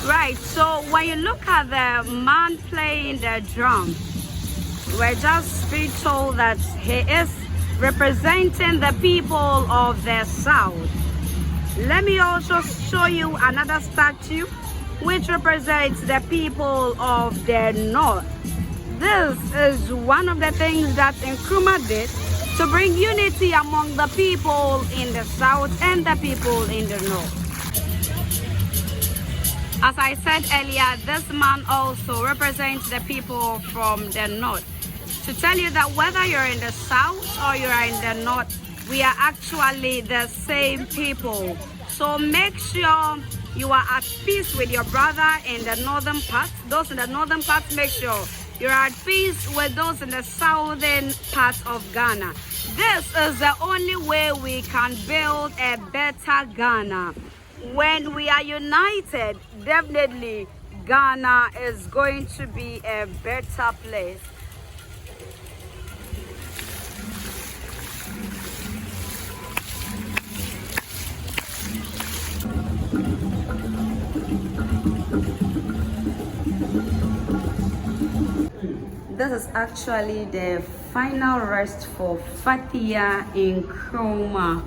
Right, so when you look at the man playing the drum, we're just being told that he is representing the people of the South. Let me also show you another statue which represents the people of the North. This is one of the things that Nkrumah did to bring unity among the people in the South and the people in the North. As I said earlier, this man also represents the people from the North. To tell you that whether you're in the South or you're in the North, we are actually the same people. So make sure you are at peace with your brother in the northern part. Those in the northern part, make sure you're at peace with those in the southern part of Ghana. This is the only way we can build a better Ghana. When we are united, definitely Ghana is going to be a better place. This is actually the final rest for Fathia Nkrumah.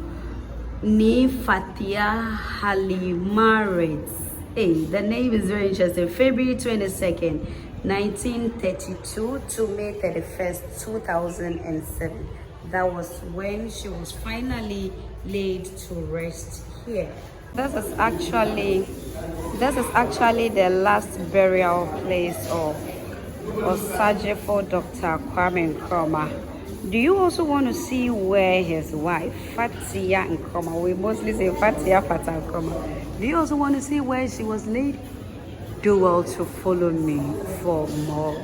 Ni Fathia Halimaret. Hey, the name is very interesting. February 22nd, 1932 to May 31st, 2007. That was when she was finally laid to rest here. This is actually the last burial place of Osagyefo Dr. Kwame Nkrumah. Do you also want to see where his wife, Fathia Nkrumah, we mostly say Fathia Nkrumah. Do you also want to see where she was laid? Do well to follow me for more.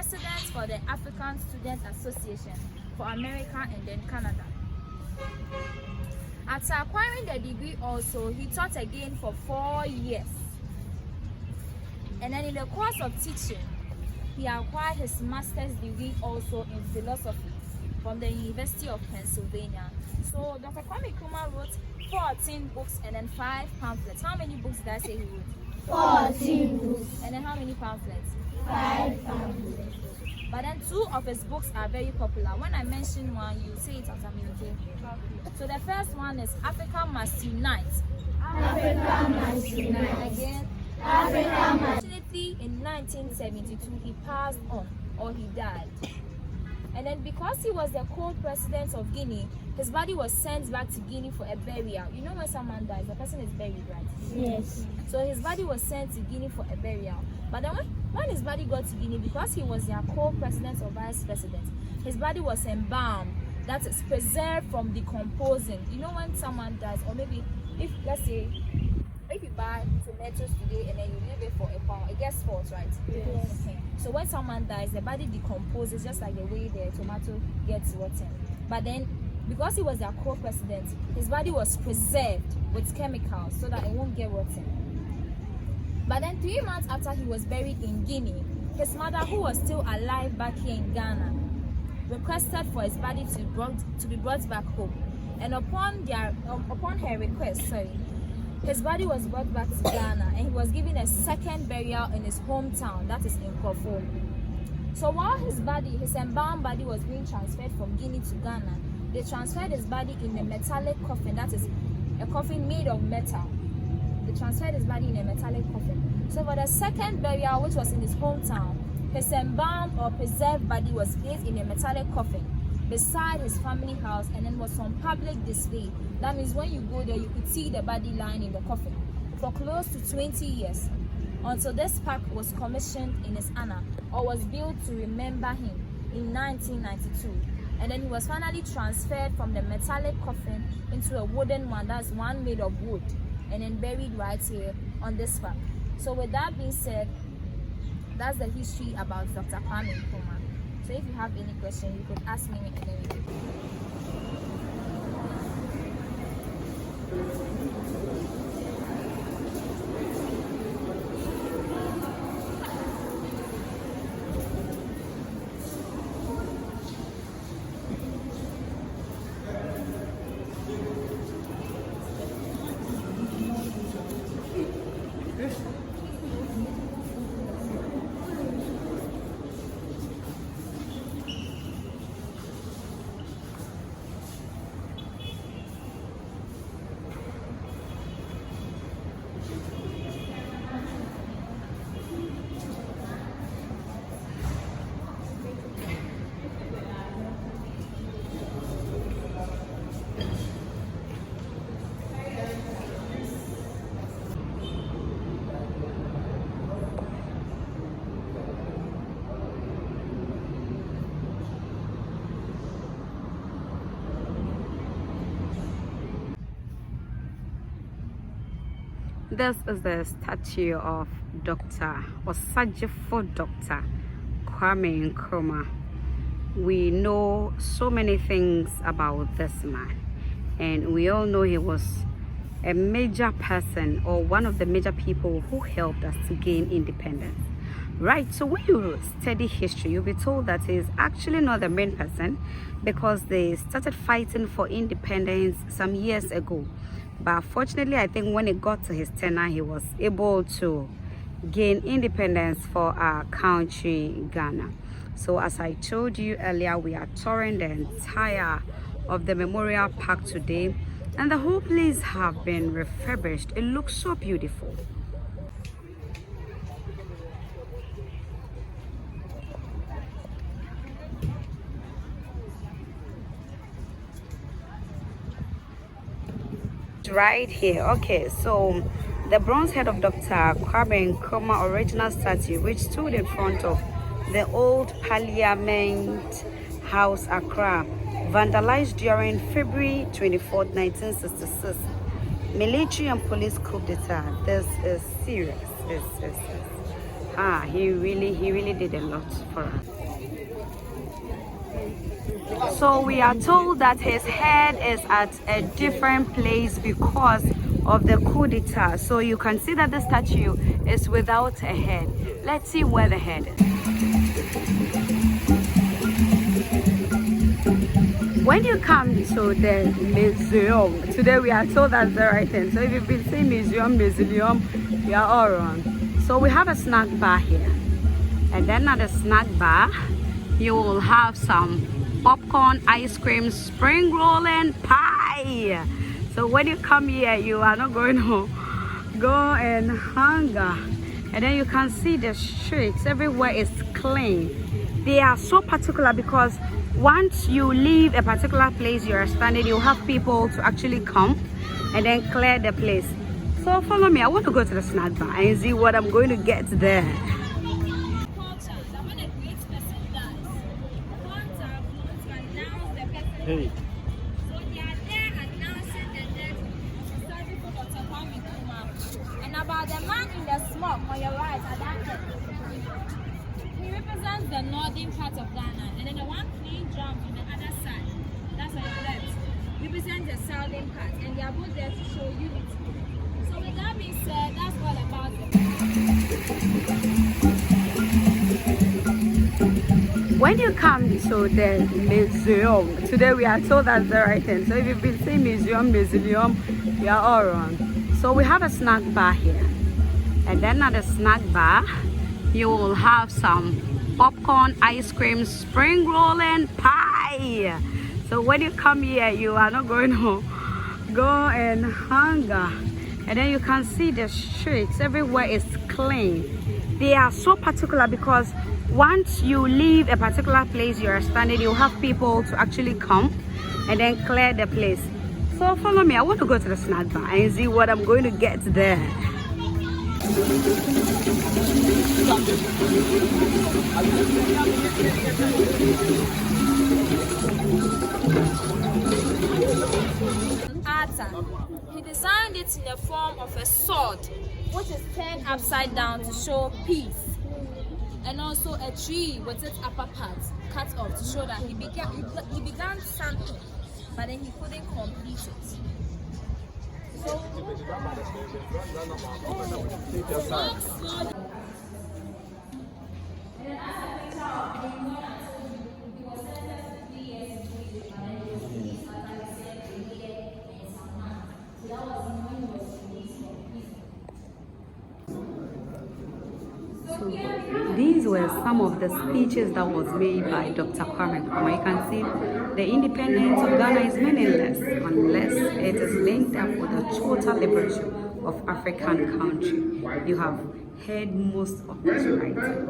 President for the African Student Association for America and then Canada. After acquiring the degree also, he taught again for 4 years. And then in the course of teaching, he acquired his master's degree also in philosophy from the University of Pennsylvania. So Dr. Kwame Nkrumah wrote 14 books and then 5 pamphlets. How many books did I say he wrote? 14 books. And then how many pamphlets? 5 pamphlets. But then 2 of his books are very popular. When I mention one, you say it after me, okay? So the first one is Africa Must Unite. Africa Must Unite. Again, Africa Must. Unfortunately, in 1972, he passed on, or he died. And then because he was the co-president of Guinea, his body was sent back to Guinea for a burial. You know when someone dies, the person is buried, right? Yes. So his body was sent to Guinea for a burial. But then when his body got to Guinea, because he was their co-president or vice president, his body was embalmed. That is preserved from decomposing. You know when someone dies, or maybe if, let's say, if you buy tomatoes today and then you leave it for a pound, it gets spoiled, right? Yes. Okay. So when someone dies, the body decomposes just like the way the tomato gets rotten. But then, because he was their co-president, his body was preserved with chemicals so that it won't get rotten. But then 3 months after he was buried in Guinea, his mother, who was still alive back here in Ghana, requested for his body to be brought back home. And upon her request, his body was brought back to Ghana and he was given a second burial in his hometown, that is in Kofo. So while his embalmed body was being transferred from Guinea to Ghana, they transferred his body in a metallic coffin, that is a coffin made of metal. They transferred his body in a metallic coffin. So for the second burial, which was in his hometown, his embalmed or preserved body was placed in a metallic coffin beside his family house and then was on public display. That means when you go there, you could see the body lying in the coffin for close to 20 years until this park was commissioned in his honor or was built to remember him in 1992. And then he was finally transferred from the metallic coffin into a wooden one, that's one made of wood, and then buried right here on this park. So with that being said, that's the history about Dr. Kwame Nkrumah. So if you have any question, you could ask me and then we could. This is the statue of Dr. Osagyefo Dr. Kwame Nkrumah. We know so many things about this man, and we all know he was a major person or one of the major people who helped us to gain independence. Right, so when you study history, you'll be told that he's actually not the main person because they started fighting for independence some years ago. But fortunately, I think when it got to his tenure, he was able to gain independence for our country, Ghana. So as I told you earlier, we are touring the entire of the Memorial Park today, and the whole place have been refurbished. It looks so beautiful. Right here. Okay, so the bronze head of Dr. Kwame Nkrumah original statue, which stood in front of the old Parliament House, Accra, vandalized during February 24, 1966. Military and police coup d'etat. This is serious. He really did a lot for us. So we are told that his head is at a different place because of the coup d'etat. So you can see that the statue is without a head. Let's see where the head is. When you come to the museum, today we are told that's the right thing. So if you've been saying museum, you are all wrong. So we have a snack bar here. And then at the snack bar, you will have some popcorn, ice cream, spring roll and pie. So when you come here, you are not going to go and hunger. And then you can see the streets everywhere is clean. They are so particular because once you leave a particular place you are standing, you have people to actually come and then clear the place. So follow me. I want to go to the snack bar and see what I'm going to get there. Hey. So they are there announcing the death of Osagyefo Dr. Kwame Nkrumah. And about the man in the smoke on your right, at that end, he represents the northern part of Ghana. And then the one playing drums on the other side, that's on your left, represents the southern part. And they are both there to show unity. So with that being said, that's all about them. When you come to the museum, today we are told that's the right thing. So if you've been saying museum, you are all wrong. So So we have a snack bar here, and then at the snack bar you will have some popcorn, ice cream, spring roll and pie. So when you come here, you are not going to go and hunger. And then you can see the streets everywhere is clean. They are so particular because once you leave a particular place you are standing, you have people to actually come and then clear the place. So follow me. I want to go to the snack bar and see what I'm going to get there. He designed it in the form of a sword, which is turned upside down to show peace, and also a tree with its upper part cut off to show that he began something, but then he couldn't complete it. So these were some of the speeches that was made by Dr. Kwame Nkrumah. You can see the independence of Ghana is meaningless unless it is linked up with the total liberation of African country. You have heard most of this writing.